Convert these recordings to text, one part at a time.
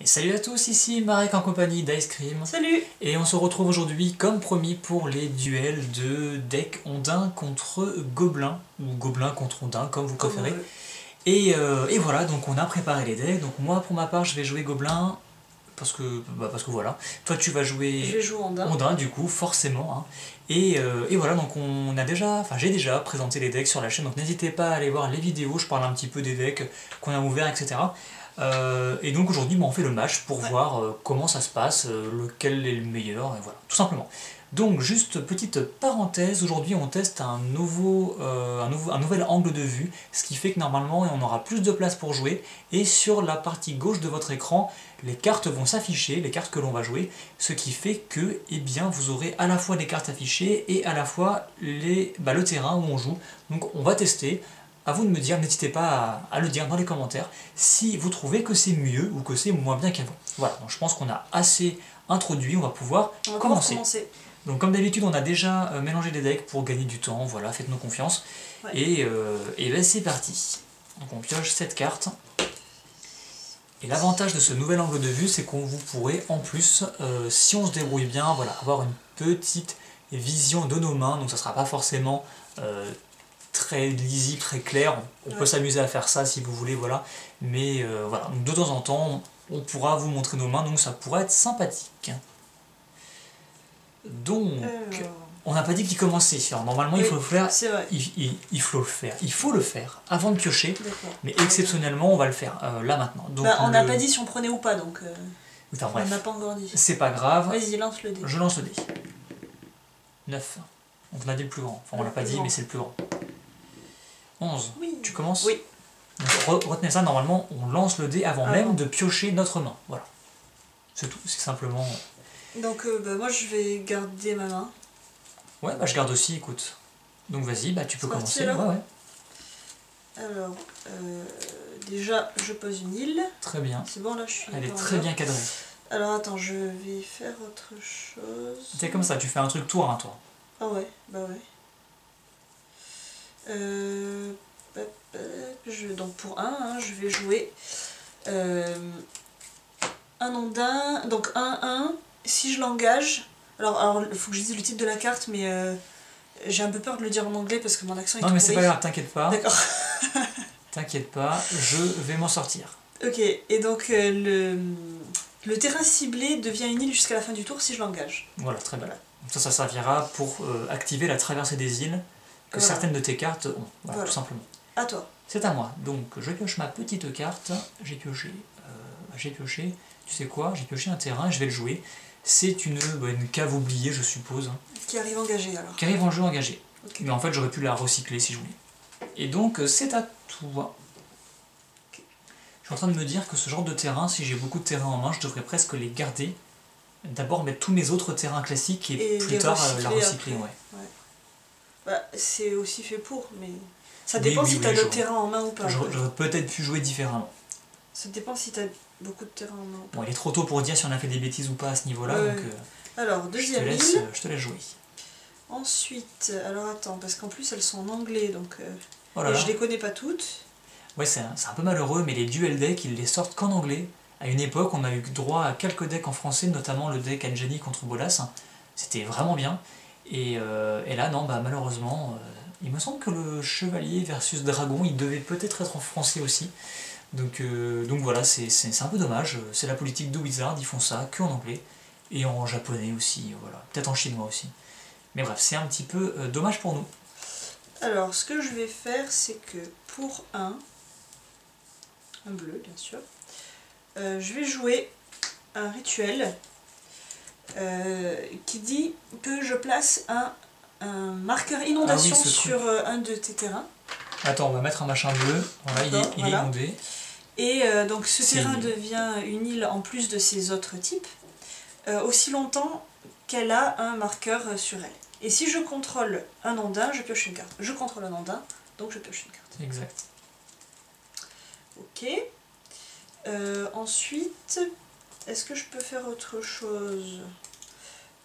Et salut à tous, ici Marek en compagnie d'Ice Cream. Salut! Et on se retrouve aujourd'hui, comme promis, pour les duels de deck Ondin contre Gobelin, ou Gobelin contre Ondin, comme vous préférez. Et voilà, donc on a préparé les decks. Donc moi, pour ma part, je vais jouer Gobelin, parce que voilà. Toi, tu vas jouer... Je vais jouer Ondin. Ondin, du coup, forcément. Hein. Et voilà, donc j'ai déjà présenté les decks sur la chaîne, donc n'hésitez pas à aller voir les vidéos, je parle un petit peu des decks qu'on a ouverts, etc. Et donc aujourd'hui on fait le match pour voir comment ça se passe, lequel est le meilleur, et voilà, tout simplement. Donc juste petite parenthèse, aujourd'hui on teste un nouvel angle de vue, ce qui fait que normalement on aura plus de place pour jouer, et sur la partie gauche de votre écran, les cartes vont s'afficher, les cartes que l'on va jouer, ce qui fait que vous aurez à la fois les cartes affichées et à la fois le terrain où on joue. Donc on va tester. À vous de me dire, n'hésitez pas à le dire dans les commentaires si vous trouvez que c'est mieux ou que c'est moins bien qu'avant. Voilà, donc je pense qu'on a assez introduit, on va pouvoir commencer. Donc comme d'habitude, on a déjà mélangé les decks pour gagner du temps, voilà, faites-nous confiance. Ouais. Et ben c'est parti. Donc on pioche cette carte. Et l'avantage de ce nouvel angle de vue, c'est qu'on vous pourrez en plus, si on se débrouille bien, voilà, avoir une petite vision de nos mains, donc ça ne sera pas forcément... très lisible, très clair, on peut s'amuser à faire ça si vous voulez, voilà, mais voilà, donc de temps en temps on pourra vous montrer nos mains, donc ça pourrait être sympathique. Donc, on n'a pas dit qu'il commençait, alors normalement il faut le faire, il faut le faire avant de piocher, mais exceptionnellement on va le faire là maintenant. Donc, on n'a pas dit si on prenait ou pas, donc enfin, on n'a pas encore dit. C'est pas grave. Vas-y, lance le dé. Je lance le dé. 9. On a dit le plus grand, enfin on l'a pas dit, mais c'est le plus grand. 11. Oui. Tu commences? Oui. Donc, retenez ça, normalement, on lance le dé avant même de piocher notre main. Voilà. C'est tout, c'est simplement... Donc, moi, je vais garder ma main. Ouais, bah je garde aussi, écoute. Donc, vas-y, bah tu peux commencer. Alors, déjà, je pose une île. Très bien. C'est bon, là, je suis... Elle est très bien cadrée. Alors, attends, je vais faire autre chose. C'est comme ça, tu fais un truc tour, hein, toi. Ah ouais, bah ouais. Donc pour 1, je vais jouer un Ondin, donc 1-1, si je l'engage, alors il faut que je dise le titre de la carte, mais j'ai un peu peur de le dire en anglais parce que mon accent est non mais c'est pas grave, t'inquiète pas. D'accord. T'inquiète pas, je vais m'en sortir. Ok, et donc le terrain ciblé devient une île jusqu'à la fin du tour si je l'engage. Voilà, très bien. Voilà. Ça servira pour activer la traversée des îles que certaines de tes cartes ont, voilà. Tout simplement. À toi. C'est à moi. Donc je pioche ma petite carte, j'ai pioché, tu sais quoi, j'ai pioché un terrain, je vais le jouer. C'est une cave oubliée, je suppose. Qui arrive engagée alors. Qui arrive en jeu engagé. Okay. Mais en fait j'aurais pu la recycler si je voulais. Et donc c'est à toi. Okay. Je suis en train de me dire que ce genre de terrain, si j'ai beaucoup de terrain en main, je devrais presque les garder. D'abord mettre tous mes autres terrains classiques et plus tard la recycler. Ouais. Bah, c'est aussi fait pour, mais... Ça dépend si t'as d'autres terrains en main ou pas. J'aurais peut-être pu jouer différemment. Ça dépend si t'as beaucoup de terrain en main ou pas. Bon, il est trop tôt pour dire si on a fait des bêtises ou pas à ce niveau-là, donc alors, deuxième île. Je te laisse jouer. Ensuite, alors attends, parce qu'en plus elles sont en anglais, donc... et je les connais pas toutes. Ouais, c'est un peu malheureux, mais les duel decks, ils les sortent qu'en anglais. À une époque, on a eu droit à quelques decks en français, notamment le deck Anjani contre Bolas. C'était vraiment bien. Et là, non, bah malheureusement... il me semble que le chevalier versus dragon, il devait peut-être être en français aussi. Donc voilà, c'est un peu dommage. C'est la politique de Wizard, ils font ça que en anglais. Et en japonais aussi, voilà. Peut-être en chinois aussi. Mais bref, c'est un petit peu dommage pour nous. Alors, ce que je vais faire, c'est que pour un bleu, bien sûr, je vais jouer un rituel qui dit que je place un marqueur inondation sur un de tes terrains. Attends, on va mettre un machin bleu. Voilà, il est inondé. Et donc ce terrain devient une île en plus de ses autres types, aussi longtemps qu'elle a un marqueur sur elle. Et si je contrôle un Ondin, je pioche une carte. Je contrôle un Ondin, donc je pioche une carte. Exact. Ok. Ensuite, est-ce que je peux faire autre chose?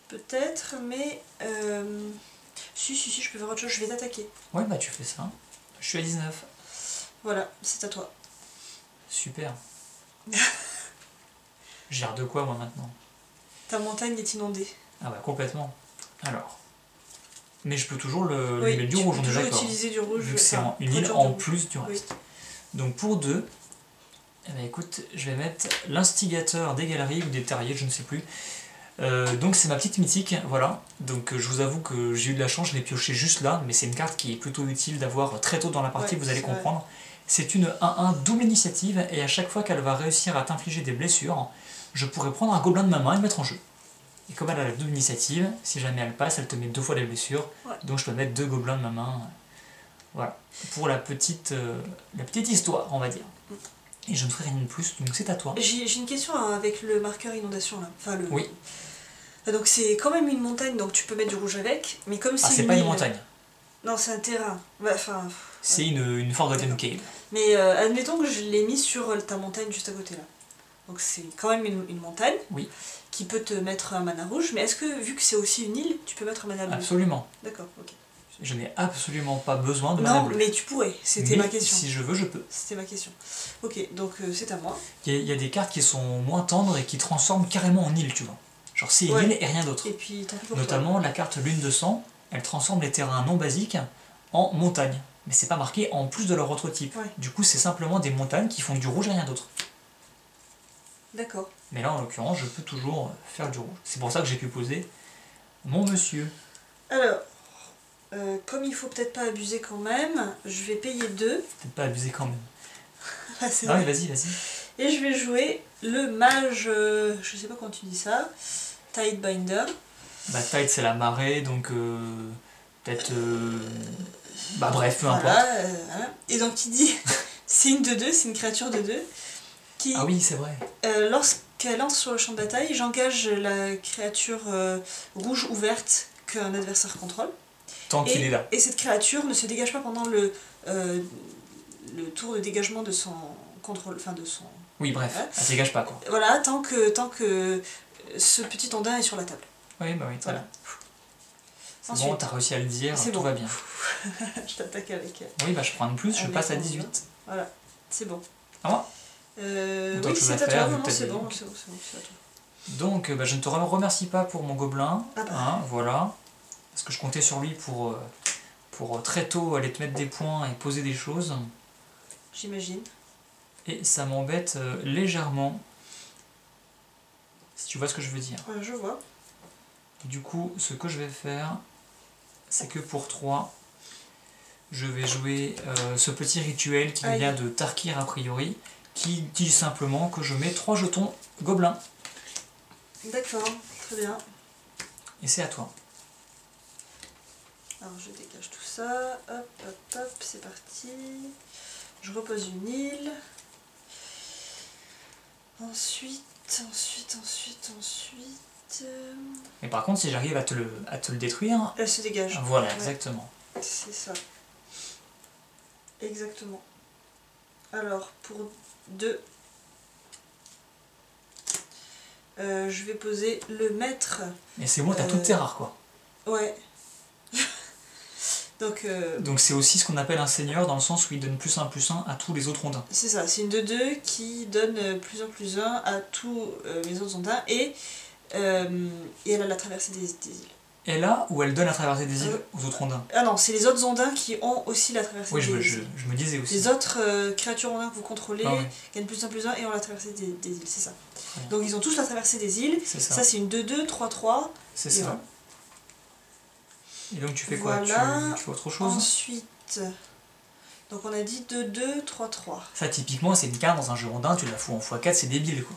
Peut-être, mais... Si, je peux faire autre chose, je vais t'attaquer. Ouais, bah tu fais ça. Je suis à 19. Voilà, c'est à toi. Super. Je gère de quoi moi maintenant? Ta montagne est inondée. Ah bah complètement. Alors. Mais je peux toujours lui Oui, mettre du tu rouge, peux on est toujours d'accord. utiliser du rouge. Vu que c'est enfin, une île produire en du rouge. plus du Oui. reste. Donc pour 2, eh ben écoute, je vais mettre l'instigateur des galeries ou des terriers, je ne sais plus. Donc c'est ma petite mythique, voilà. Donc je vous avoue que j'ai eu de la chance, je l'ai pioché juste là, mais c'est une carte qui est plutôt utile d'avoir très tôt dans la partie, Ouais, vous allez c'est vrai. comprendre. C'est une 1-1 double initiative, et à chaque fois qu'elle va réussir à t'infliger des blessures, je pourrais prendre un gobelin de ma main et le mettre en jeu. Et comme elle a la double initiative, si jamais elle passe, elle te met 2 fois les blessures, Ouais. donc je peux mettre 2 gobelins de ma main. Voilà, pour la petite histoire, on va dire. Et je ne ferai rien de plus, donc c'est à toi. J'ai une question avec le marqueur inondation là. Enfin, le... Oui. Donc c'est quand même une montagne, donc tu peux mettre du rouge avec, mais comme Ah, c'est c'est pas une île- montagne, Non, c'est un terrain. Ouais, enfin, c'est une Forgotten Cave. mais admettons que je l'ai mis sur ta montagne juste à côté là. Donc c'est quand même une montagne Oui. qui peut te mettre un mana rouge, mais est-ce que vu que c'est aussi une île, tu peux mettre un mana bleu? Absolument. D'accord, ok. Je n'ai absolument pas besoin de mana Non, bleu. mais tu pourrais, c'était Mais ma question. si je veux, je peux. C'était ma question. Ok, donc c'est à moi. Il y a des cartes qui sont moins tendres et qui transforment carrément en île, tu vois. Genre c'est une Ouais. île et rien d'autre. Et puis tant pis pour Notamment la carte Lune de Sang, elle transforme les terrains non basiques en montagnes. Mais c'est pas marqué en plus de leur autre type. Ouais. Du coup, c'est simplement des montagnes qui font du rouge et rien d'autre. toi. D'accord. Mais là, en l'occurrence, je peux toujours faire du rouge. C'est pour ça que j'ai pu poser mon monsieur. Alors, comme il faut peut-être pas abuser quand même, je vais payer 2. Peut-être pas abusé quand même. Ah, c'est Ah vrai. oui, vas-y, vas-y. Et je vais jouer le mage, je sais pas comment tu dis ça, Tidebinder. Bah, Tide, c'est la marée, donc peut-être. Bah, bref, peu importe. Voilà, voilà. Et donc il dit, c'est une 2-2, c'est une créature de 2 qui, Ah oui, c'est vrai. lorsqu'elle entre sur le champ de bataille, j'engage la créature rouge ou verte qu'un adversaire contrôle. Tant qu'il est là. Et cette créature ne se dégage pas pendant le tour de dégagement de son contrôle, enfin de son... Oui, bref, Ouais. elle se dégage pas, quoi. Voilà, tant que ce petit ondin est sur la table. Oui, bah oui, Voilà. voilà. C'est Ensuite. bon, t'as réussi à le dire, C'est tout bon. va bien. Je t'attaque avec... Oui, bah je prends une plus, je avec passe à mon 18. ondin. Voilà, c'est bon. À moi. Oui, chose à c'est à faire, toi, vu non, que non, t'as c'est dit. bon, Ok. c'est bon, c'est à toi. Donc, bah, je ne te remercie pas pour mon gobelin. Ah bah. Hein, voilà. Parce que je comptais sur lui pour très tôt aller te mettre des points et poser des choses. J'imagine. Et ça m'embête légèrement. Si tu vois ce que je veux dire. Je vois. Du coup, ce que je vais faire, c'est que pour 3, je vais jouer ce petit rituel qui Aïe. vient de Tarkir a priori, qui dit simplement que je mets 3 jetons gobelins. D'accord, très bien. Et c'est à toi. Alors je dégage tout ça. Hop, hop, hop, c'est parti. Je repose une île. Ensuite. Mais par contre, si j'arrive à te le détruire, Elle se dégage. voilà, Ouais, exactement. c'est ça. Exactement. Alors, pour 2, je vais poser le maître. Mais c'est bon, t'as toutes tes rares, quoi. Ouais. Donc, Donc c'est aussi ce qu'on appelle un seigneur, dans le sens où il donne +1/+1 à tous les autres ondins. c'est ça, c'est une 2-2 qui donne +1/+1 à tous les autres ondins et elle a la traversée des îles. Et là, où elle donne la traversée des îles aux autres ondins. Ah non, c'est les autres ondins qui ont aussi la traversée Oui, des îles. je me disais aussi. Les autres créatures ondins que vous contrôlez Ah oui. gagnent +1/+1 et ont la traversée des îles, c'est ça. bien. Donc ils ont tous la traversée des îles. C'est ça. Ça c'est une 2-2, 3-3. C'est et ça. voilà. Et donc tu fais quoi? Voilà. Tu fais autre chose? Ensuite, donc on a dit 2-2, 3-3. Ça, typiquement, c'est une carte dans un jeu ondin, tu la fous en x4, c'est débile, quoi.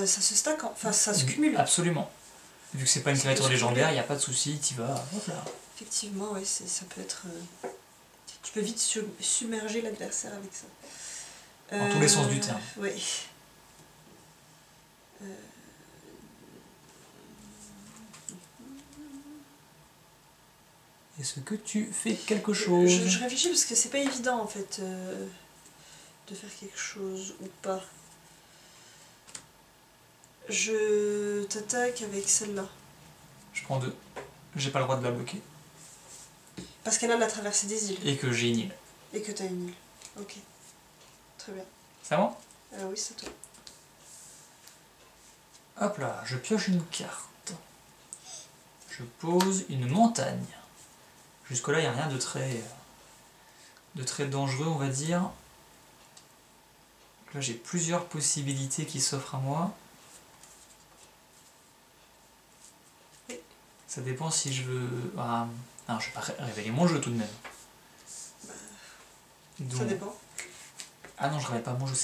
Ça se stack, enfin ça se cumule. Absolument. Vu que c'est pas une Ça créature peut se légendaire, il cumuler. n'y a pas de souci, t'y vas, hop là. Effectivement, ouais, ça peut être... tu peux vite submerger l'adversaire avec ça. Dans tous les sens du terme. Oui. Est-ce que tu fais quelque chose? Je réfléchis parce que c'est pas évident en fait de faire quelque chose ou pas. Je t'attaque avec celle-là. Je prends 2. J'ai pas le droit de la bloquer. Parce qu'elle a la traversée des îles. Et que j'ai une île. Et que t'as une île. Ok. Très bien. C'est à moi? Oui, c'est toi. Hop là, je pioche une carte. Je pose une montagne. Jusque-là, il n'y a rien de très dangereux, on va dire. Là, j'ai plusieurs possibilités qui s'offrent à moi. Oui. Ça dépend si je veux... Ah, non, je vais pas révéler mon jeu tout de même. Donc... Ça dépend. Ah non, je révèle pas mon jeu,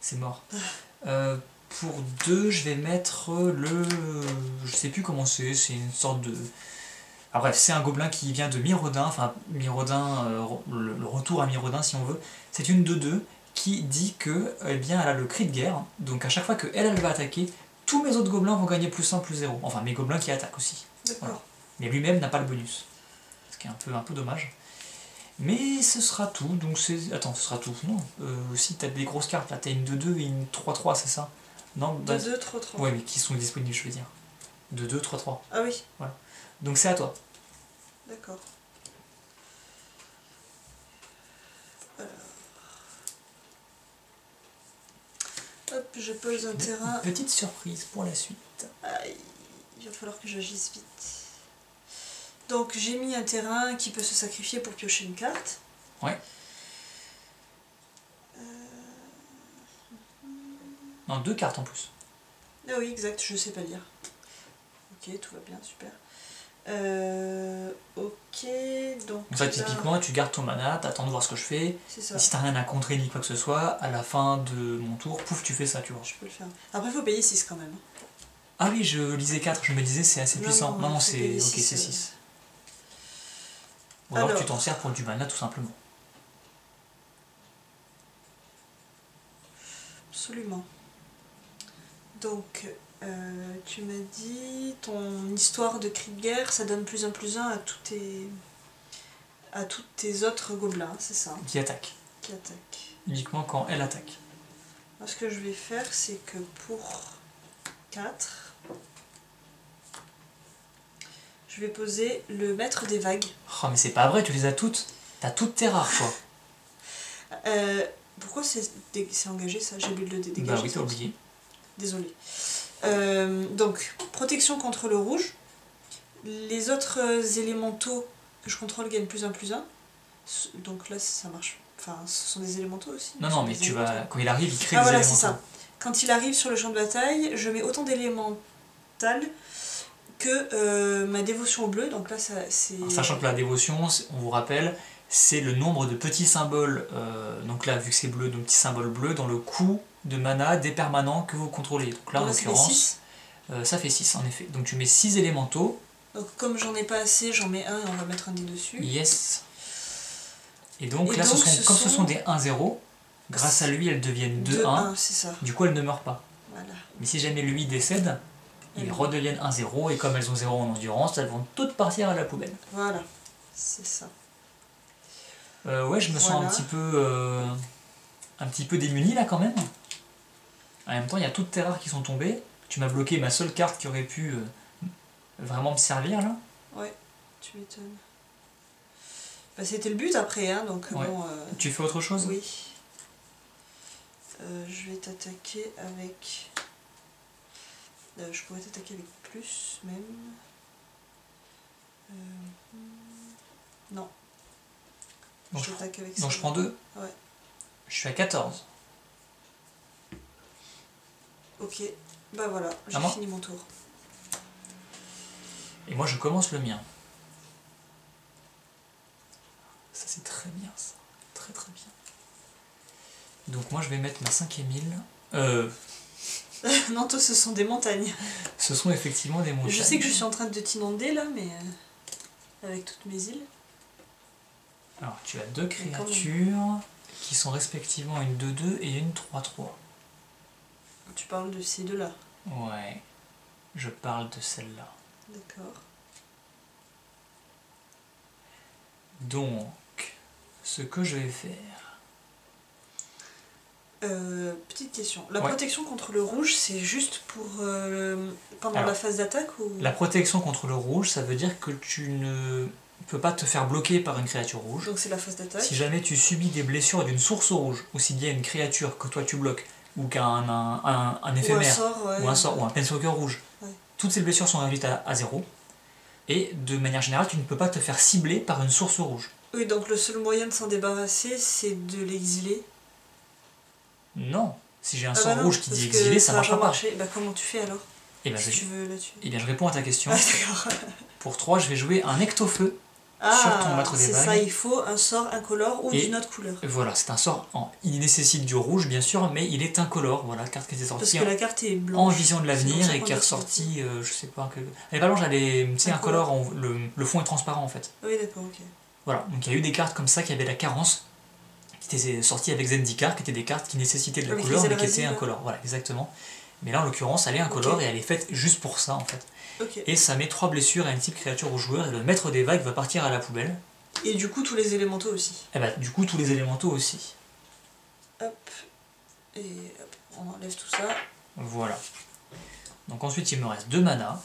c'est mort. Pour 2, je vais mettre le... Je sais plus comment c'est une sorte de... Ah bref, c'est un gobelin qui vient de Miraudin, enfin Miraudin, le retour à Miraudin si on veut. C'est une 2-2 qui dit que, eh bien, elle a le cri de guerre, donc à chaque fois qu'elle va attaquer, tous mes autres gobelins vont gagner +1, +0. Enfin, mes gobelins qui attaquent aussi. D'accord. Voilà. Mais lui-même n'a pas le bonus. Ce qui est un peu dommage. Mais ce sera tout, donc c'est... Attends, ce sera tout, non. Si t'as des grosses cartes, là, t'as une 2-2 et une 3-3, c'est ça? Non, 2-2, 3-3. Ouais, mais qui sont disponibles, je veux dire. 2-2, 3-3. Ah oui. Voilà. Donc c'est à toi. D'accord. Hop, je pose un terrain. Une petite surprise pour la suite. Aïe, il va falloir que j'agisse vite. Donc j'ai mis un terrain qui peut se sacrifier pour piocher une carte. Ouais. Non, 2 cartes en plus. Ah oui, exact, je sais pas lire. Ok, tout va bien, super. Ok, donc... Donc ça, typiquement, tu gardes ton mana, t'attends de voir ce que je fais. C'est ça. Et si t'as rien à contrer ni quoi que ce soit, à la fin de mon tour, pouf, tu fais ça, tu vois. Je peux le faire. Après, il faut payer 6 quand même. Ah oui, je lisais 4, je me disais c'est assez puissant. Non, faut c'est... payer Ok, 6, c'est 6. Ou alors Alors. tu t'en sers pour du mana tout simplement. Absolument. Donc, tu m'as dit, ton histoire de cri de guerre, ça donne +1, +1 à tous tes autres gobelins, c'est ça, Qui attaque. qui attaquent. Uniquement quand elle attaque. Moi, ce que je vais faire, c'est que pour 4, je vais poser le maître des vagues. Oh mais c'est pas vrai, tu les as toutes. T'as toutes tes rares, quoi. Pourquoi c'est engagé ça? J'ai oublié de le dégager. Bah oui, t'as oublié. Désolée. Donc, protection contre le rouge. Les autres élémentaux que je contrôle gagnent +1, +1. Donc là, ça marche. Enfin, ce sont des élémentaux aussi. Non, mais tu vas... Quand il arrive, il crée Ah des voilà, éléments. c'est ça. Quand il arrive sur le champ de bataille, je mets autant d'élémental que ma dévotion au bleu. Donc là, c'est... Sachant que la dévotion, on vous rappelle, c'est le nombre de petits symboles, donc là, vu que c'est bleu, donc petits symboles bleus, dans le coût de mana des permanents que vous contrôlez. Donc là, en l'occurrence, ça fait 6 en effet. Donc tu mets 6 élémentaux. Donc comme j'en ai pas assez, j'en mets un et on va mettre un dé dessus. Yes. Et donc là, ce sont des 1-0. Grâce à lui, elles deviennent 2-1. C'est ça. Du coup, elles ne meurent pas. Voilà. Mais si jamais lui décède, ils redeviennent 1-0. Et comme elles ont 0 en endurance, elles vont toutes partir à la poubelle. Voilà, c'est ça. Ouais, je me sens un petit peu démuni là quand même. En même temps, il y a toutes tes rares qui sont tombées. Tu m'as bloqué ma seule carte qui aurait pu vraiment me servir là. Ouais, tu m'étonnes. Bah, c'était le but après, hein, donc ouais. bon... Tu fais autre chose? Oui. Je vais t'attaquer avec... je pourrais t'attaquer avec plus, même. Non. Donc je t'attaque avec donc ça. je prends 2. Ouais. Je suis à 14. Ok, bah voilà, j'ai fini mon tour. Et moi je commence le mien. Ça c'est très bien ça. Très très bien. Donc moi je vais mettre ma 5e île. Non, toi ce sont des montagnes. Ce sont effectivement des montagnes. Je sais que je suis en train de t'inonder là, mais avec toutes mes îles. Alors tu as 2 créatures qui sont respectivement une 2-2 et une 3-3. Tu parles de ces deux-là? Ouais, je parle de celle-là. D'accord. Donc, ce que je vais faire... Petite question. La protection contre le rouge, c'est juste pour pendant la phase d'attaque ou... La protection contre le rouge, ça veut dire que tu ne peux pas te faire bloquer par une créature rouge. Donc c'est la phase d'attaque. Si jamais tu subis des blessures d'une source rouge, aussi bien une créature que toi tu bloques, ou qui a un effet Ou un éphémère, sort, ouais. ou un sort, ou un planeswalker rouge. Ouais. Toutes ces blessures sont réduites à 0. Et de manière générale, tu ne peux pas te faire cibler par une source rouge. Oui, donc le seul moyen de s'en débarrasser, c'est de l'exiler. Non. Si j'ai un Ah sort bah non, rouge qui parce dit que exilé, ça va marchera pas. marcher. Bah comment tu fais alors? Et bien, Si tu veux là-dessus. je réponds à ta question. Ah d'accord. Pour 3, je vais jouer un ectofeu. Sur ton Ah, maître des c'est vagues. ça, il faut un sort incolore ou Et d'une autre couleur. Voilà, c'est un sort. Il nécessite du rouge, bien sûr, mais il est incolore. Voilà, carte qui était Parce sortie que la carte est en blanche. vision de C'est pour l'avenir ça et qu'on qui est l'a ressortie, je sais pas. Elle est pas blanche, elle est incolore. Le fond est transparent en fait. Oui, d'accord, ok. Voilà, donc il y a eu des cartes comme ça qui avaient la carence, qui étaient sorties avec Zendikar, qui étaient des cartes qui nécessitaient de la Avec couleur, les mais qui Eldrazi, étaient là. incolores. Voilà, exactement. Mais là, en l'occurrence, elle est incolore Ok. et elle est faite juste pour ça en fait. Ok. Et ça met 3 blessures à une type créature au joueur et le maître des vagues va partir à la poubelle. Et du coup, tous les élémentaux aussi. Et bah, du coup, tous les élémentaux aussi. Hop. Et hop, on enlève tout ça. Voilà. Donc ensuite, il me reste 2 mana.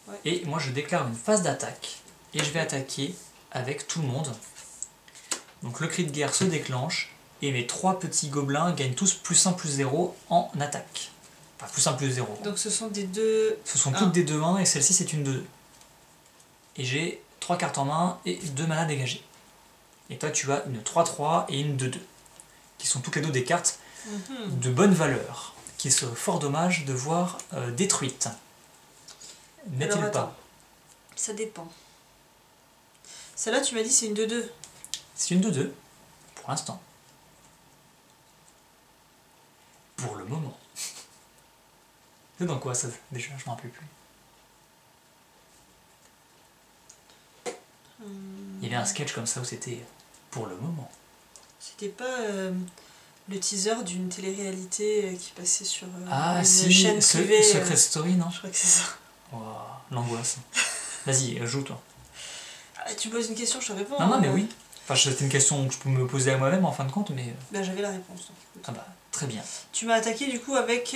Ouais. Et moi, je déclare une phase d'attaque. Et je vais attaquer avec tout le monde. Donc le cri de guerre se déclenche. Et mes 3 petits gobelins gagnent tous +1, +0 en attaque. Enfin, +1, +0. Donc ce sont des deux... Ce sont toutes des 2-1 et celle-ci, c'est une 2-2. Et j'ai 3 cartes en main et 2 manas dégagés. Et toi, tu as une 3-3 et une 2-2. Qui sont toutes les deux des cartes de bonne valeur. Qui sont fort dommage de voir détruites. N'est-il Alors, pas? attends. Ça dépend. Celle-là, tu m'as dit c'est une 2-2. C'est une 2-2, pour l'instant. Pour le moment. C'est dans quoi ça déjà? Je m'en rappelle plus. Il y avait un sketch comme ça où c'était pour le moment. C'était pas le teaser d'une télé-réalité qui passait sur Ah une si, chaîne privée. Secret Story, non? Je crois que c'est ça. Wow, l'angoisse. Vas-y, joue toi. Ah, tu me poses une question, je te réponds. Non, mais oui. Enfin, c'était une question que je peux me poser à moi-même en fin de compte, mais... Ben, j'avais la réponse. Donc, écoute. Ah bah, très bien. Tu m'as attaqué du coup avec...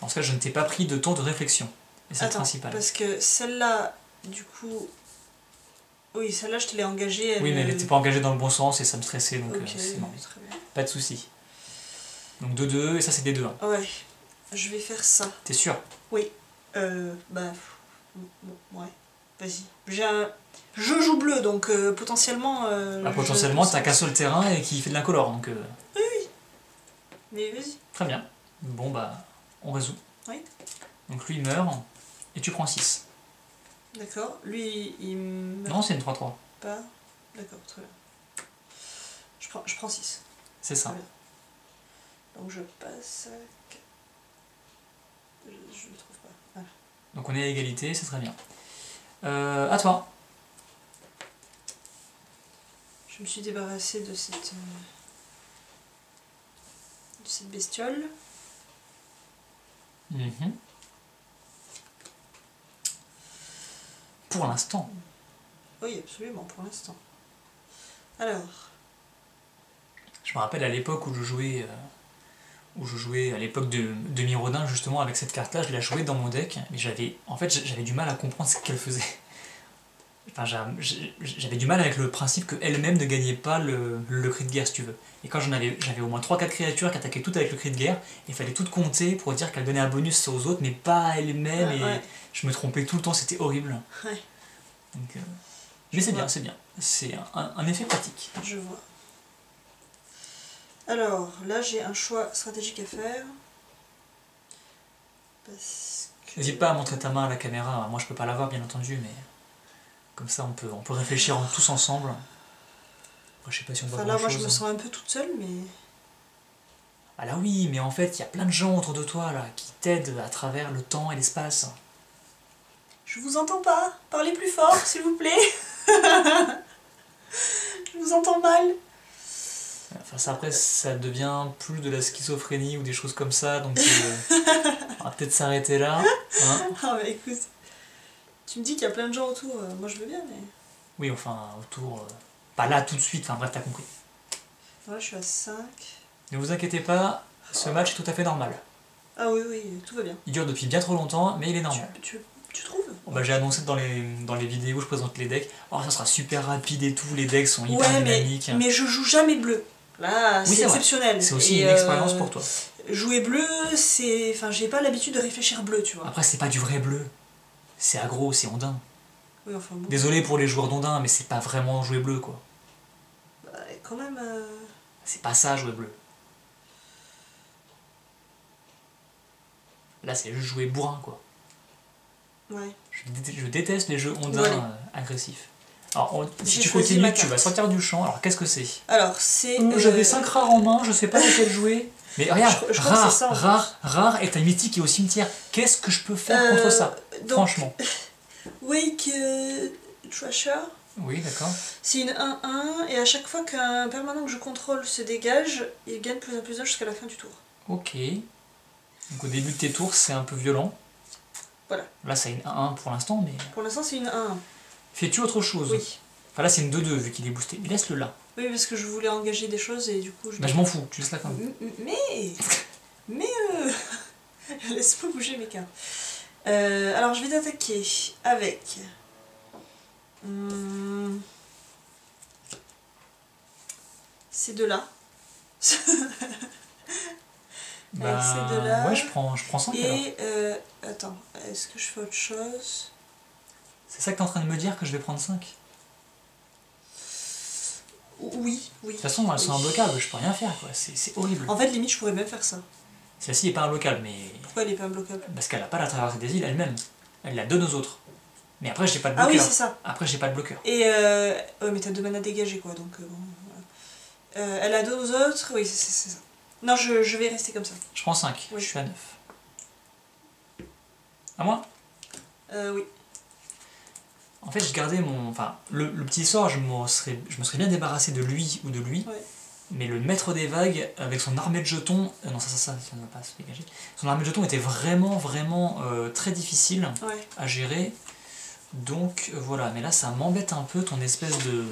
En tout cas, je ne t'ai pas pris de temps de réflexion. Et c'est le Attends, principal. parce que celle-là, du coup... Oui, celle-là, je te l'ai engagée. Oui, mais elle n'était pas engagée dans le bon sens et ça me stressait, donc Ok, c'est bon. très bien. Pas de soucis. Donc 2-2, et ça c'est des 2-1. Ouais, je vais faire ça. T'es sûr? Bah... Bon, ouais, vas-y. Je joue bleu, donc potentiellement... Bah, potentiellement, t'as qu'un seul terrain et qui fait de l'incolore, donc... Mais vas-y. Très bien. Bon, bah, on résout. Oui. Donc lui, il meurt, et tu prends 6. D'accord. Lui, il me... Non, c'est une 3-3. Pas. D'accord, très bien. Je prends 6. C'est ça. Très bien. Donc je passe... Je le trouve pas. Voilà. Donc on est à égalité, c'est très bien. À toi. Je me suis débarrassée de cette bestiole. Mhm. Pour l'instant. Oui, absolument, pour l'instant. Alors, Je me rappelle à l'époque où je jouais à l'époque de Mirodin, justement, avec cette carte-là, je la jouais dans mon deck, mais j'avais du mal à comprendre ce qu'elle faisait. Enfin, j'avais du mal avec le principe qu'elle-même ne gagnait pas le cri de guerre, si tu veux. Et quand j'avais au moins 3-4 créatures qui attaquaient toutes avec le cri de guerre, il fallait toutes compter pour dire qu'elle donnait un bonus aux autres, mais pas à elle-même, ouais, et ouais. je me trompais tout le temps, c'était horrible. Ouais. Donc, mais c'est vois. bien, c'est bien. C'est un effet pratique. Je vois. Alors, là, j'ai un choix stratégique à faire. Parce que... N'hésite pas à montrer ta main à la caméra, moi je peux pas la voir bien entendu, mais comme ça on peut réfléchir tous ensemble. Moi, je sais pas si on voit Enfin, là, grand moi, chose. je me sens un peu toute seule, mais... Ah là oui, mais en fait il y a plein de gens autour de toi là qui t'aident à travers le temps et l'espace. Je vous entends pas. Parlez plus fort, s'il vous plaît. Je vous entends mal. Enfin ça, après ça devient plus de la schizophrénie ou des choses comme ça, donc on va peut-être s'arrêter là. Hein. Ah bah écoute, tu me dis qu'il y a plein de gens autour, moi je veux bien, mais... Oui, enfin autour, pas là tout de suite, enfin bref t'as compris. Là je suis à 5. Ne vous inquiétez pas, ce match est tout à fait normal. Ah oui, oui, tout va bien. Il dure depuis bien trop longtemps, mais il est normal. Tu trouves? Bon, bah, j'ai annoncé dans les vidéos où je présente les decks. Alors ça sera super rapide et tout, les decks sont hyper dynamiques. mais je joue jamais bleu. Là, Oui, c'est vrai. exceptionnel. C'est aussi Et, une expérience pour toi. jouer bleu, c'est... Enfin, j'ai pas l'habitude de réfléchir bleu, tu vois. Après, c'est pas du vrai bleu. C'est aggro, c'est ondin. Oui, enfin bon. Désolé pour les joueurs d'ondin, mais c'est pas vraiment jouer bleu, quoi. Bah, quand même... C'est pas ça, jouer bleu. Là, c'est juste jouer bourrin, quoi. Ouais. Je déteste les jeux ondins Allez. agressifs. Alors, si J'ai tu choisi continues, ma tu carte. vas sortir du champ. Alors, qu'est-ce que c'est? Alors, c'est... J'avais 5 rares en main, je sais pas lequel jouer. Mais regarde, je crois que rare, c'est ça, en rare, et t'as une mythique qui est au cimetière. Qu'est-ce que je peux faire contre ça? donc, Franchement. Wake Trasher, Oui, d'accord. c'est une 1-1, et à chaque fois qu'un permanent que je contrôle se dégage, il gagne +1/+1 jusqu'à la fin du tour. Ok. Donc au début de tes tours, c'est un peu violent. Voilà. Là, c'est une 1-1 pour l'instant, mais... Pour l'instant, c'est une 1-1. Fais-tu autre chose? Oui. Enfin là, c'est une 2-2 vu qu'il est boosté. Mais laisse-le là. Oui, parce que je voulais engager des choses, et du coup... Bah, je m'en fous, tu laisses là quand même. Mais... Laisse-moi bouger mes cartes. Alors, je vais t'attaquer avec... ces deux-là. Bah, ces deux-là. ouais, je prends 5 alors. Et... attends, est-ce que je fais autre chose? C'est ça que t'es en train de me dire que je vais prendre 5? Oui. De toute façon, elles sont imbloquables, je peux rien faire, quoi. C'est horrible. En fait, limite, je pourrais même faire ça. Celle-ci est pas imbloquable, mais... Pourquoi elle est pas bloquable? Parce qu'elle a pas la traversée des îles elle-même. Elle la donne aux autres. Mais après, j'ai pas de Ah bloqueur. oui, c'est ça. Après, j'ai pas de bloqueur. Et ouais, mais t'as 2 mana dégagés, quoi, donc bon... Voilà. Elle a 2 aux autres, oui, c'est ça. Non, je vais rester comme ça. Je prends 5, Oui. je suis à 9. À moi? Oui. En fait, je gardais mon... Enfin, le petit sort, je me serais bien débarrassé de lui ou de lui. Ouais. Mais le maître des vagues, avec son armée de jetons... non, ça ne va pas se dégager. Son armée de jetons était vraiment très difficile Ouais. à gérer. Donc, voilà. Mais là, ça m'embête un peu, ton espèce de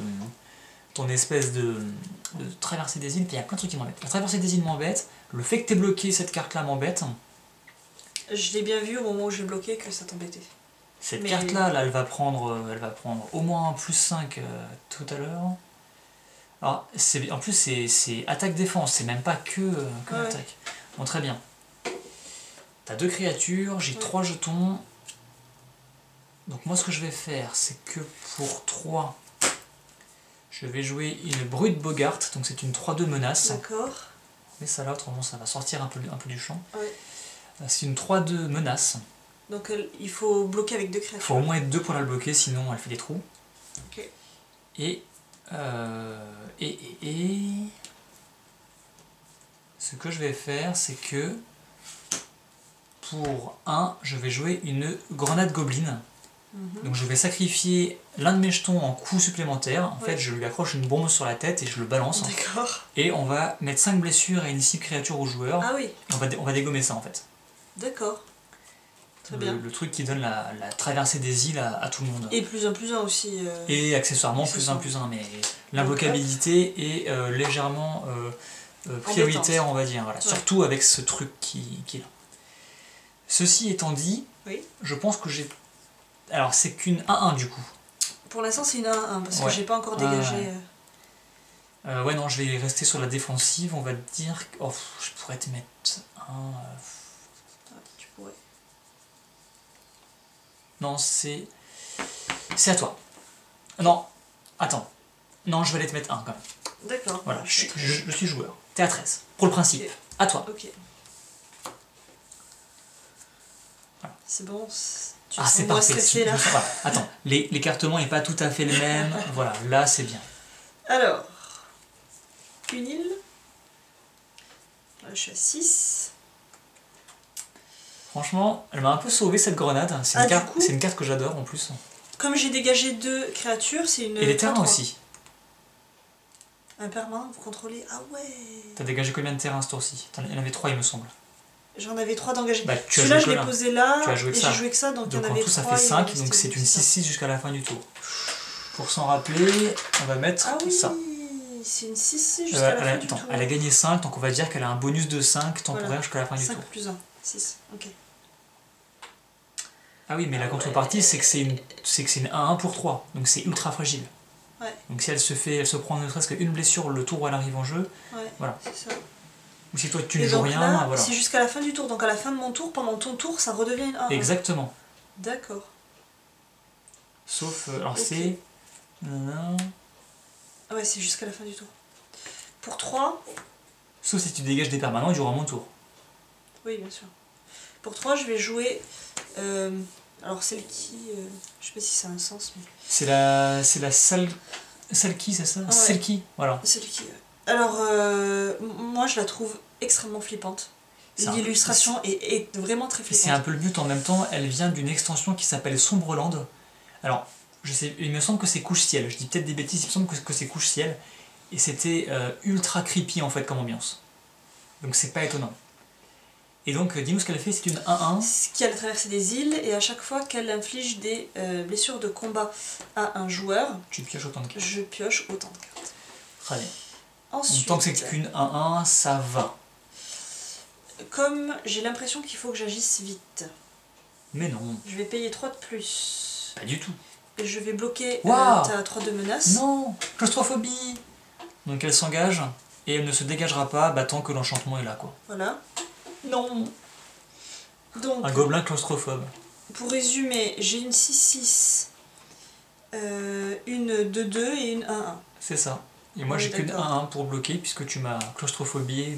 traversée des îles. Puis il y a plein de trucs qui m'embêtent. La traversée des îles m'embête. Le fait que t'aies bloqué cette carte-là m'embête. Je l'ai bien vu au moment où j'ai bloqué que ça t'embêtait. Cette Mais- carte-là, là, elle va prendre au moins un +5 tout à l'heure. Alors, en plus, c'est attaque-défense, c'est même pas que Ouais. l'attaque. Bon, très bien. T'as 2 créatures, j'ai Ouais. 3 jetons. Donc moi, ce que je vais faire, c'est que pour 3, je vais jouer une Brute Bogart, donc c'est une 3-2 menace. D'accord. Mais ça là, autrement, ça va sortir un peu du champ. Ouais. C'est une 3-2 menace. Donc il faut bloquer avec 2 Il créatures. faut au moins être 2 pour la bloquer, sinon elle fait des trous. Ok. Et ce que je vais faire, c'est que pour 1, je vais jouer une grenade gobeline. Mhm. Donc je vais sacrifier l'un de mes jetons en coup supplémentaire. En Ouais. fait, je lui accroche une bombe sur la tête et je le balance. D'accord. Et on va mettre 5 blessures à une cible créature au joueur. Ah oui, On va dégommer ça en fait. d'accord. Très bien. Le truc qui donne la traversée des îles à tout le monde. Et +1/+1 aussi. Et accessoirement Accessoirement. +1/+1, mais l'invocabilité est légèrement prioritaire, on va dire. Voilà. Ouais. Surtout avec ce truc qui est là. Ceci étant dit, Oui. je pense que j'ai... Alors c'est qu'une 1-1 du coup. Pour l'instant, c'est une 1-1 parce que Ouais. j'ai pas encore Ouais, dégagé. ouais. Ouais, non, je vais rester sur la défensive, on va dire... Oh, je pourrais te mettre un... Tu pourrais. Non, c'est à toi. Non, attends. Non, je vais aller te mettre un quand même. D'accord. Voilà, Ouais, je suis joueur. T'es à 13. Pour le principe. Ok. À toi. Ok. Voilà. C'est bon. Tu Ah, te c'est sens moins parfait. stressé là. Voilà. Attends, l'écartement n'est pas tout à fait le même. Voilà, là c'est bien. Alors, une île. Là, je suis à 6. Franchement, elle m'a un peu sauvé cette grenade. C'est Ah, une, du carte, coup c'est une carte que j'adore en plus. Comme j'ai dégagé 2 créatures, c'est une. Et les terrains 3-3. aussi. Un permanent, vous contrôlez. Ah ouais. T'as dégagé combien de terrains ce tour-ci? Il y en avait 3 il me semble. J'en avais 3 d'engagés. Bah, tu as Celui-là, joué je que l'ai là. posé là. Tu as joué que et ça. j'ai joué que ça, donc il y en Donc en avait tout ça 3. fait 5, donc c'est une 6-6 jusqu'à la fin du tour. Pour s'en rappeler, on va mettre Ah oui, ça. c'est une 6-6 jusqu'à la fin du tour. Elle a gagné 5, donc on va dire qu'elle a un bonus de 5 temporaire Voilà. jusqu'à la fin du 5 tour. plus 1, 6. Ok. Ah oui, mais la contrepartie, c'est que c'est une 1-1 pour 3, donc c'est ultra fragile. Ouais. Donc si elle se prend ne serait-ce qu'une blessure le tour où elle arrive en jeu, Ouais, voilà. c'est ça. Ou si toi tu ne Et joues donc rien, là, voilà. c'est jusqu'à la fin du tour. Donc à la fin de mon tour, pendant ton tour, ça redevient une 1-1. Exactement. D'accord. Sauf, alors Ok. c'est... nanana. Ouais, c'est jusqu'à la fin du tour. Pour 3, Sauf si tu dégages des permanents durant mon tour. oui, bien sûr. Pour 3, je vais jouer. Alors, celle qui. Je sais pas si ça a un sens, mais. C'est la salle... Salki, c'est ça? Ouais. Selki, voilà. Celle qui. Alors, moi, je la trouve extrêmement flippante. C'est un- L'illustration est vraiment très Et c'est flippante. un peu le but en même temps, elle vient d'une extension qui s'appelle Sombreland. Alors, je sais, il me semble que c'est couche ciel, je dis peut-être des bêtises, il me semble que c'est couche ciel. Et c'était ultra creepy en fait comme ambiance. Donc c'est pas étonnant. Et donc, dis-nous ce qu'elle fait, c'est une 1-1. Ce qui a traversé des îles, et à chaque fois qu'elle inflige des blessures de combat à un joueur, Tu pioches autant de cartes. je pioche autant de cartes. Très bien. Ensuite, Tant que c'est qu'une 1-1, ça va. comme j'ai l'impression qu'il faut que j'agisse vite, Mais non, je vais payer 3 de plus. pas du tout. Et je vais bloquer Waouh. ta 3 de menace. Non, claustrophobie. Donc elle s'engage et elle ne se dégagera pas tant que l'enchantement est là quoi. Voilà. Non. Donc, Un gobelin claustrophobe. pour résumer, j'ai une 6-6, une 2-2 et une 1-1. C'est ça. Et moi Oui, j'ai qu'une d'accord. 1-1 pour bloquer puisque tu m'as claustrophobié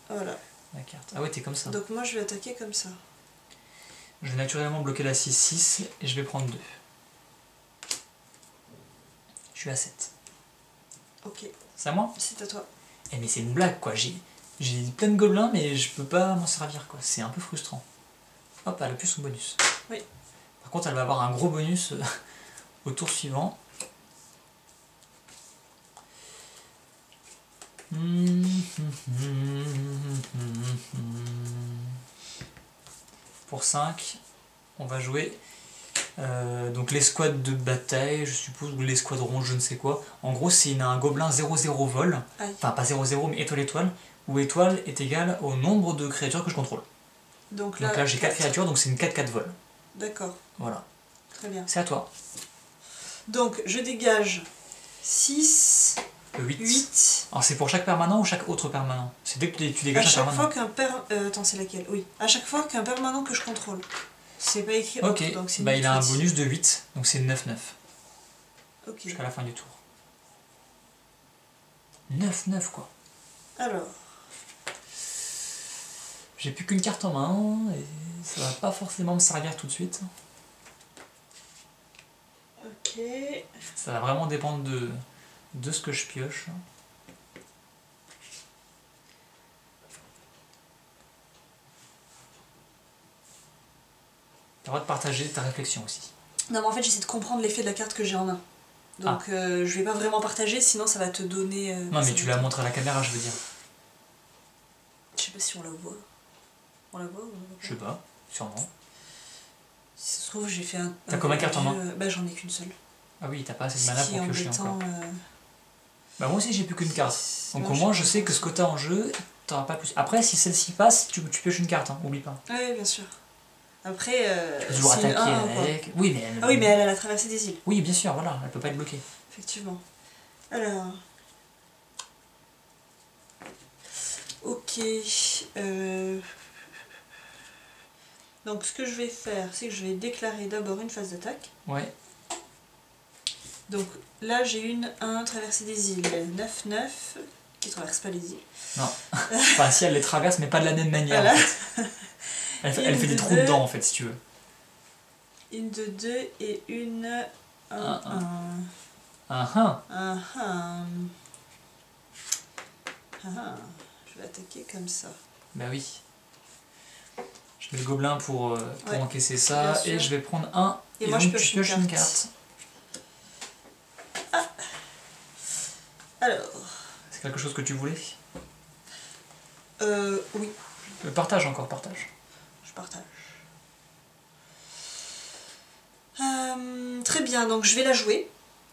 Voilà. ma carte. Ah ouais, t'es comme ça. Donc moi je vais attaquer comme ça. Je vais naturellement bloquer la 6-6 et je vais prendre 2. Je suis à 7. Ok, C'est à moi? c'est à toi. Eh mais c'est une blague quoi, j'ai plein de gobelins mais je peux pas m'en servir quoi, c'est un peu frustrant. Hop, elle a plus son bonus. Oui. Par contre elle va avoir un gros bonus au tour suivant. Pour 5, on va jouer donc l'escouade de bataille, je suppose, ou l'escadron, je ne sais quoi. En gros, c'est un gobelin 0-0 vol, Aïe. enfin pas 0-0 mais étoile-étoile, où étoile est égale au nombre de créatures que je contrôle. Donc Donc là j'ai 4 quatre. créatures, donc c'est une 4-4 vol. D'accord, Voilà. très bien. C'est à toi. Donc je dégage 6, 8. 8. Alors c'est pour chaque permanent ou chaque autre permanent? C'est dès que tu À dégages un chaque permanent. fois qu'un attends, c'est laquelle? Oui. À chaque fois qu'un permanent que je contrôle. C'est pas écrit Ok, autre, donc c'est bah il a un critique. bonus de 8, donc c'est 9-9 Ok. jusqu'à la fin du tour. 9-9 quoi. Alors, J'ai plus qu'une carte en main et ça va pas forcément me servir tout de suite. ok. Ça va vraiment dépendre de ce que je pioche. T'as le droit de partager ta réflexion aussi. Non, mais en fait, j'essaie de comprendre l'effet de la carte que j'ai en main. Donc, je vais pas vraiment partager, sinon ça va te donner. Non ça mais tu va l'as te- montré à la caméra, je veux dire. Je sais pas si on la voit. On la voit ou on la voit pas? Je sais pas, sûrement. Si ça se trouve, j'ai fait un. T'as combien de cartes en main? Bah, j'en ai qu'une seule. Ah oui, t'as pas assez de Ce mana qui est pour piocher embêtant. encore. Bah moi aussi j'ai plus qu'une carte. Donc Non, au moins je sais que ce que t'as en jeu, t'auras pas plus. Après si celle-ci passe, tu pioches une carte, hein, oublie pas. Oui, bien sûr. Après, Tu peux toujours c'est une attaquer 1-1, quoi. avec. Oui mais elle... Ah oui, mais elle a la traversée des îles, Oui bien sûr, voilà, elle peut pas être bloquée. effectivement. Alors. Ok. Donc, ce que je vais faire, c'est que je vais déclarer d'abord une phase d'attaque. Ouais. Donc là, j'ai une 1 traversée des îles, 9-9, qui traverse pas les îles. Non. Enfin si elle les traverse mais pas de la même manière Voilà. en fait. Elle fait des Une, trous deux. dedans en fait si tu veux. Une de 2 et une 1. Un, 1. Ah Je vais attaquer comme ça. bah oui. Je mets le gobelin pour Ouais, encaisser ça bien sûr. et je vais prendre un. Et moi, donc je tu pioche une pioches une carte. carte. Alors, C'est quelque chose que tu voulais? oui, Partage encore, partage. je partage. Très bien, donc je vais la jouer.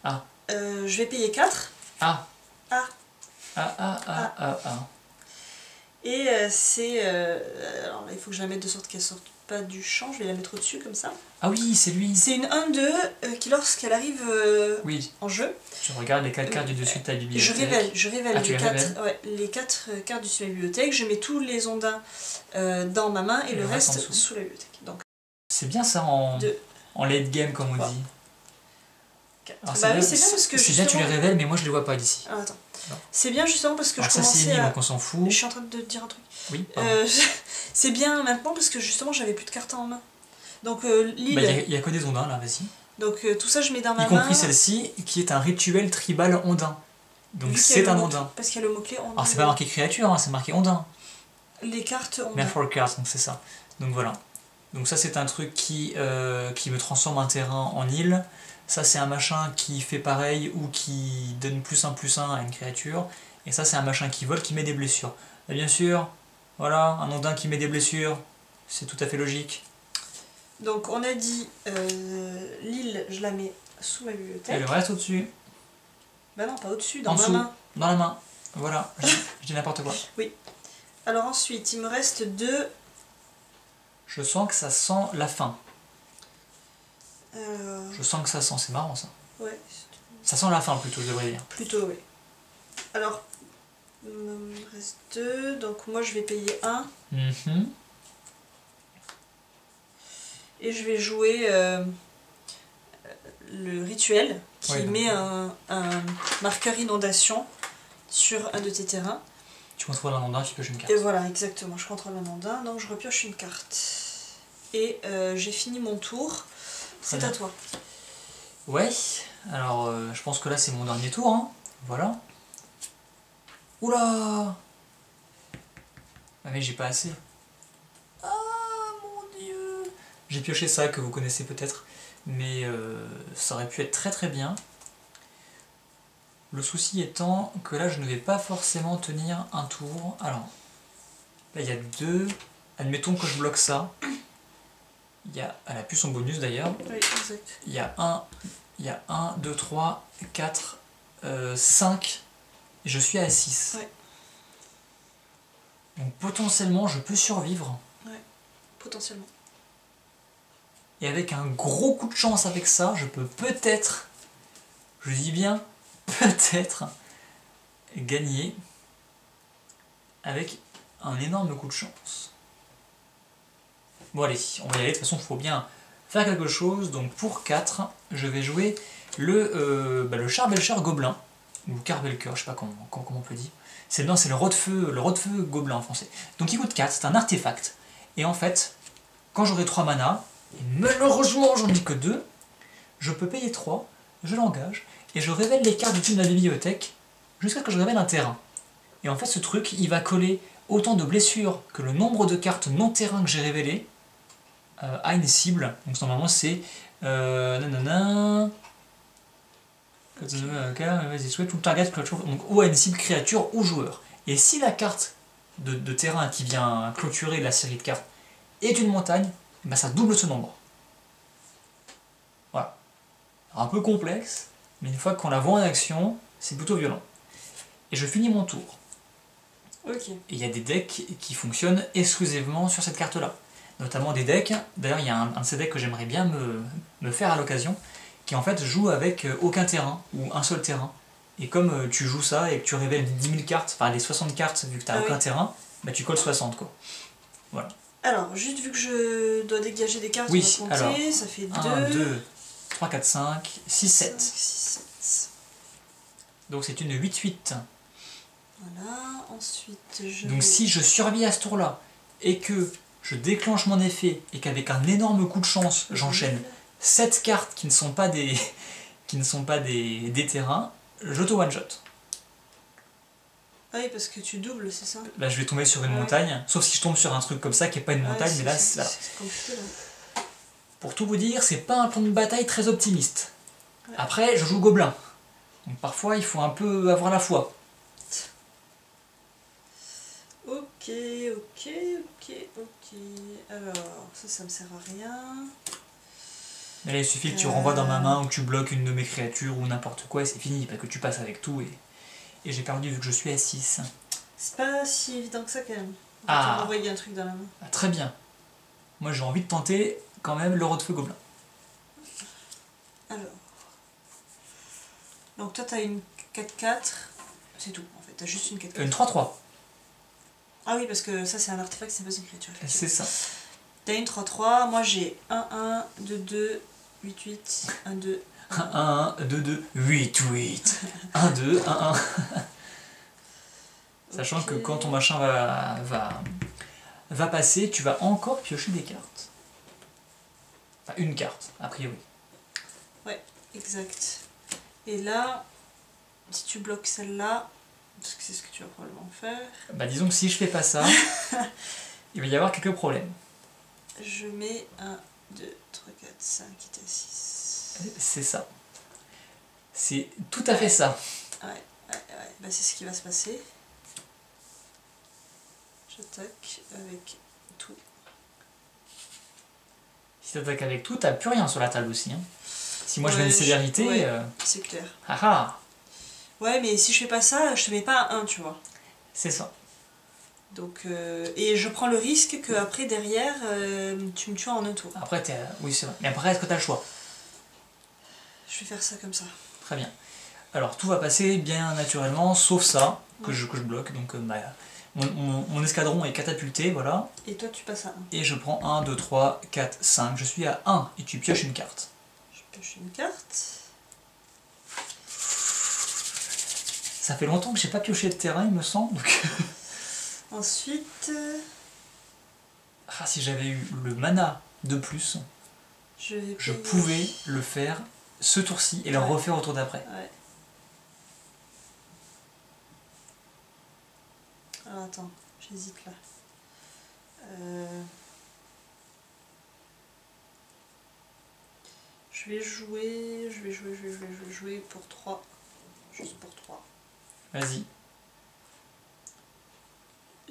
Ah. Je vais payer 4. Ah. Ah. Ah. Et c'est... alors là, il faut que je la mette de sorte qu'elle sorte pas du champ, je vais la mettre au-dessus comme ça. Ah oui, c'est lui. C'est une 1-2 qui, lorsqu'elle arrive Oui. en jeu, Tu regardes les 4 cartes du dessus de ta bibliothèque. je révèle Ah, tu les révèles. les 4 cartes de ma bibliothèque, je mets tous les ondins dans ma main et le reste sous la bibliothèque. Donc, c'est bien ça en late game, comme on dit. Alors, bah oui, c'est bien parce que c'est bien, tu les révèles, mais moi je les vois pas d'ici. Ah, attends. C'est bien justement parce que alors je ça, commençais c'est à... donc on s'en fout. Je suis en train de te dire un truc. Oui. C'est bien maintenant parce que justement j'avais plus de cartes en main. Donc l'île... Bah, y a que des ondins là, vas-y. Donc tout ça je mets dans ma main. Y compris celle-ci qui est un rituel tribal ondin. Donc c'est un ondin. Parce qu'il y a le mot-clé ondin. Alors c'est pas marqué créature, hein, c'est marqué ondin. Les cartes ondin. Metaphor cards, donc c'est ça. Donc voilà. Donc ça c'est un truc qui me transforme un terrain en île. Ça c'est un machin qui fait pareil ou qui donne +1/+1 à une créature. Et ça c'est un machin qui vole, qui met des blessures. Et bien sûr, voilà, un ondin qui met des blessures, c'est tout à fait logique. Donc on a dit l'île, je la mets sous ma bibliothèque. Et le reste au-dessus. Bah non, pas au-dessus, dans ma main. Dans la main. Voilà, je dis n'importe quoi. Oui. Alors ensuite, il me reste 2. Je sens que ça sent la fin. Je sens que ça sent, c'est marrant ça. Ouais. Ça sent la fin plutôt, je devrais dire. Plutôt, oui. Alors, il me reste 2, donc moi je vais payer 1. Et je vais jouer le rituel qui met un marqueur inondation sur un de tes terrains. Tu contrôles un ondin, tu pioches une carte. Et voilà, exactement, je contrôle un ondin, donc je repioche une carte. Et j'ai fini mon tour, c'est à toi. Ouais, alors je pense que là c'est mon dernier tour, hein. Voilà. Oula! Ah mais j'ai pas assez. Ah mon dieu! J'ai pioché ça que vous connaissez peut-être, mais ça aurait pu être très très bien. Le souci étant que là je ne vais pas forcément tenir un tour. Alors, là il y a 2. Admettons que je bloque ça. Elle a plus son bonus d'ailleurs. Oui, exact. Il y a 1, 2, 3, 4, 5. Et je suis à 6. Ouais. Donc potentiellement je peux survivre. Ouais, potentiellement. Et avec un gros coup de chance avec ça, je peux peut-être, je dis bien peut-être, gagner avec un énorme coup de chance. Bon allez, on va y aller, de toute façon il faut bien faire quelque chose. Donc pour 4, je vais jouer le Charbelcher Gobelin, ou Carbelker, je sais pas comment on peut dire. C'est le Rot-de-Feu Gobelin en français. Donc il coûte 4, c'est un artefact. Et en fait, quand j'aurai 3 mana, et malheureusement j'en ai que 2, je peux payer 3, je l'engage, et je révèle les cartes de la bibliothèque jusqu'à ce que je révèle un terrain. Et en fait ce truc, il va coller autant de blessures que le nombre de cartes non-terrain que j'ai révélées à une cible. Donc normalement c'est ou à une cible créature ou joueur. Et si la carte de terrain qui vient clôturer la série de cartes est une montagne, ben ça double ce nombre. Voilà. Un peu complexe, mais une fois qu'on la voit en action, c'est plutôt violent. Et je finis mon tour. Ok. Et il y a des decks qui fonctionnent exclusivement sur cette carte-là. Notamment des decks, d'ailleurs il y a un de ces decks que j'aimerais bien me faire à l'occasion, qui en fait joue avec aucun terrain, ou un seul terrain. Et comme tu joues ça et que tu révèles 10 000 cartes, enfin les 60 cartes vu que tu n'as aucun terrain, bah tu colles 60 quoi. Voilà. Alors, juste vu que je dois dégager des cartes, oui, on va compter, alors, ça fait 1, 2, 3, 4, 5, 6, 7. 6, 7. Donc c'est une 8-8. Voilà, ensuite je... Donc si je survis à ce tour-là, et que je déclenche mon effet, et qu'avec un énorme coup de chance, j'enchaîne 7 cartes qui ne sont pas des terrains, je te one-shot. Ah oui, parce que tu doubles, c'est ça? Là je vais tomber sur une montagne, sauf si je tombe sur un truc comme ça qui n'est pas une montagne, mais là c'est compliqué là. Pour tout vous dire, c'est pas un plan de bataille très optimiste. Ouais. Après, je joue gobelin. Donc parfois il faut un peu avoir la foi. Ok. Alors, ça me sert à rien. Mais là, il suffit que tu renvoies dans ma main ou que tu bloques une de mes créatures ou n'importe quoi et c'est fini, parce que tu passes avec tout et j'ai perdu vu que je suis à 6. C'est pas si évident que ça quand même. Ah. Tu m'envoyer un truc dans la main. Ah, très bien. Moi j'ai envie de tenter quand même le Rot-de-Feu Gobelin. Alors. Donc toi t'as une 4-4, c'est tout en fait, t'as juste une 4-4. Une 3-3. Ah oui, parce que ça c'est un artefact, c'est pas une créature. C'est ça. T'as une 3-3, moi j'ai 1-1, 2-2, 8-8, 1-2. 1-1, 2-2, 8-8. 1-2, 1-1. Sachant Ok. que quand ton machin va passer, tu vas encore piocher des cartes. Enfin, une carte, a priori. Exact. Et là, si tu bloques celle-là, parce que c'est ce que tu vas probablement faire, Bah disons que si je fais pas ça, il va y avoir quelques problèmes. je mets 1, 2, 3, 4, 5 et 6. C'est ça. C'est tout à fait ça. Ouais. Bah, c'est ce qui va se passer. J'attaque avec tout. Si t'attaques avec tout, t'as plus rien sur la table aussi. Hein. Si moi je mets Ouais, une sévérité... ouais. C'est clair. Ah ah, Ouais, mais si je fais pas ça, je te mets pas à 1, tu vois. c'est ça. Donc, et je prends le risque que après derrière, tu me tues en un tour. Après, oui c'est vrai. Mais après, est-ce que t'as le choix? Je vais faire ça comme ça. Très bien. Alors, tout va passer bien naturellement, sauf ça, que je bloque. Donc, mon escadron est catapulté, voilà. Et toi, tu passes à 1. Et je prends 1, 2, 3, 4, 5. Je suis à 1 et tu pioches une carte. Je pioche une carte. Ça fait longtemps que j'ai pas pioché de terrain, il me semble. Donc... Ensuite, Ah, si j'avais eu le mana de plus, je vais je payer. pouvais le faire ce tour-ci et le Ouais. refaire au tour d'après. Ouais. Alors attends, j'hésite là. Je vais jouer pour 3. Juste pour 3. Vas-y.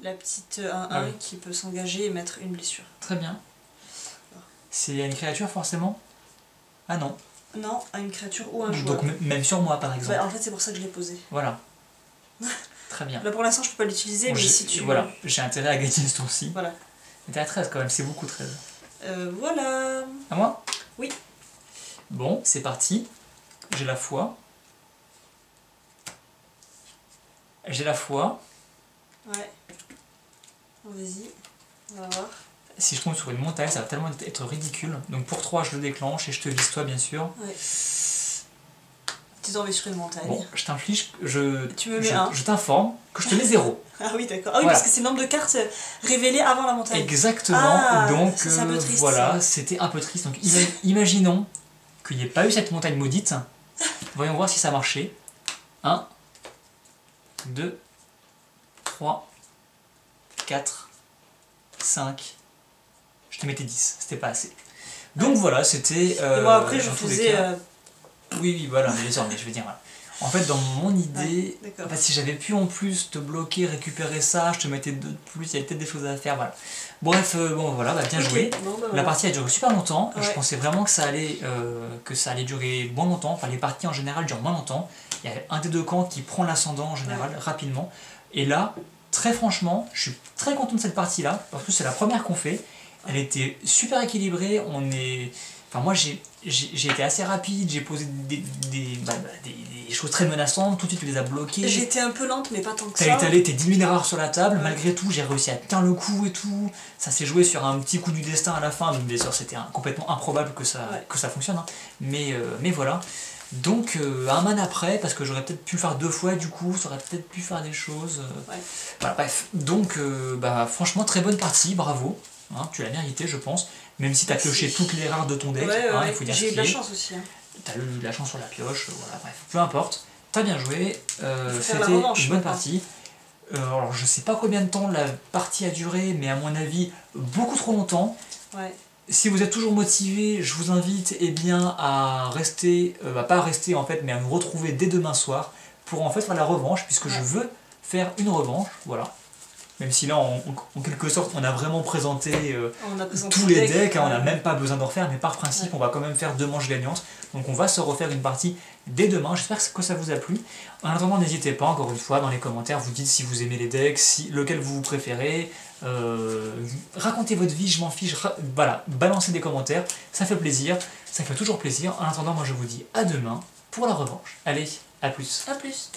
La petite 1-1 Ah oui. qui peut s'engager et mettre une blessure. Très bien. C'est une créature forcément? Ah non. Non, à une créature ou un joueur. Donc même sur moi par exemple. Bah, en fait, c'est pour ça que je l'ai posé. Voilà. Très bien. Là pour l'instant, je peux pas l'utiliser, Bon, mais si tu. Voilà, j'ai intérêt à gagner ce tour-ci. Voilà. Mais t'es à 13 quand même, c'est beaucoup 13. Voilà. À moi? Oui. Bon, c'est parti. J'ai la foi. J'ai la foi. Ouais. Bon, vas-y, on va voir. Si je tombe sur une montagne, ça va tellement être ridicule. Donc pour 3, je le déclenche et je te vise toi, bien sûr. Ouais. T'es tombé sur une montagne. Bon, je t'inflige, Tu me mets un. je t'informe que je te mets 0. Ah oui, d'accord. Ah oui, Voilà. parce que c'est le nombre de cartes révélées avant la montagne. Exactement. Ah, donc ça, c'est un peu triste, voilà, ça. c'était un peu triste. Donc imaginons qu'il n'y ait pas eu cette montagne maudite. Voyons voir si ça marchait. 1, 2, 3, 4, 5. Je te mettais 10, c'était pas assez. Donc voilà, c'était... Et moi après, je dans tous les faisais... cas- Oui, voilà, mais désormais, je veux dire... Voilà. En fait, dans mon idée, Ouais, d'accord. en fait, si j'avais pu en plus te bloquer, récupérer ça, je te mettais 2 de plus, il y avait peut-être des choses à faire, voilà. Bref, bon voilà, bah, bien Ok, joué. bon, bah, La voilà. partie a duré super longtemps, je Ouais. pensais vraiment que ça allait durer moins longtemps, enfin les parties en général durent moins longtemps. Il y a un des deux camps qui prend l'ascendant en général, rapidement. Et là, très franchement, je suis très content de cette partie-là, parce que c'est la première qu'on fait. Elle était super équilibrée, Enfin moi j'ai été assez rapide, j'ai posé des choses très menaçantes, tout de suite tu les as bloquées. J'étais un peu lente, mais pas tant que T'as ça. étalé tes 10 000 erreurs sur la table, Ouais. malgré tout j'ai réussi à tenir le coup et tout. Ça s'est joué sur un petit coup du destin à la fin, donc bien sûr c'était complètement improbable que ça fonctionne. Hein. Mais voilà. Donc un man après, parce que j'aurais peut-être pu le faire 2 fois du coup, ça aurait peut-être pu faire des choses. Ouais. Voilà, bref. Donc franchement très bonne partie, bravo. Hein, tu l'as mérité je pense, même si t'as pioché toutes les rares de ton deck, hein, il faut dire ce J'ai eu de qui la est. chance aussi. Hein. T'as eu de la chance sur la pioche, voilà, bref, peu importe. T'as bien joué, faire la c'était revanche, une bonne maintenant. partie. Alors je sais pas combien de temps la partie a duré, mais à mon avis, beaucoup trop longtemps. Ouais. Si vous êtes toujours motivé, je vous invite bien, à rester, pas à rester en fait, mais à me retrouver dès demain soir pour en fait faire la revanche, puisque je veux faire une revanche, voilà. Même si là, en quelque sorte, on a vraiment présenté, On a présenté tous le les deck, decks, hein, on n'a ouais. même pas besoin d'en refaire, mais par principe, on va quand même faire 2 manches gagnantes. Donc on va se refaire une partie dès demain, j'espère que ça vous a plu. En attendant, n'hésitez pas, encore une fois, dans les commentaires, vous dites si vous aimez les decks, lequel vous préférez, racontez votre vie, je m'en fiche, voilà, balancez des commentaires, ça fait plaisir, ça fait toujours plaisir. En attendant, moi je vous dis à demain pour la revanche. Allez, à plus. À plus.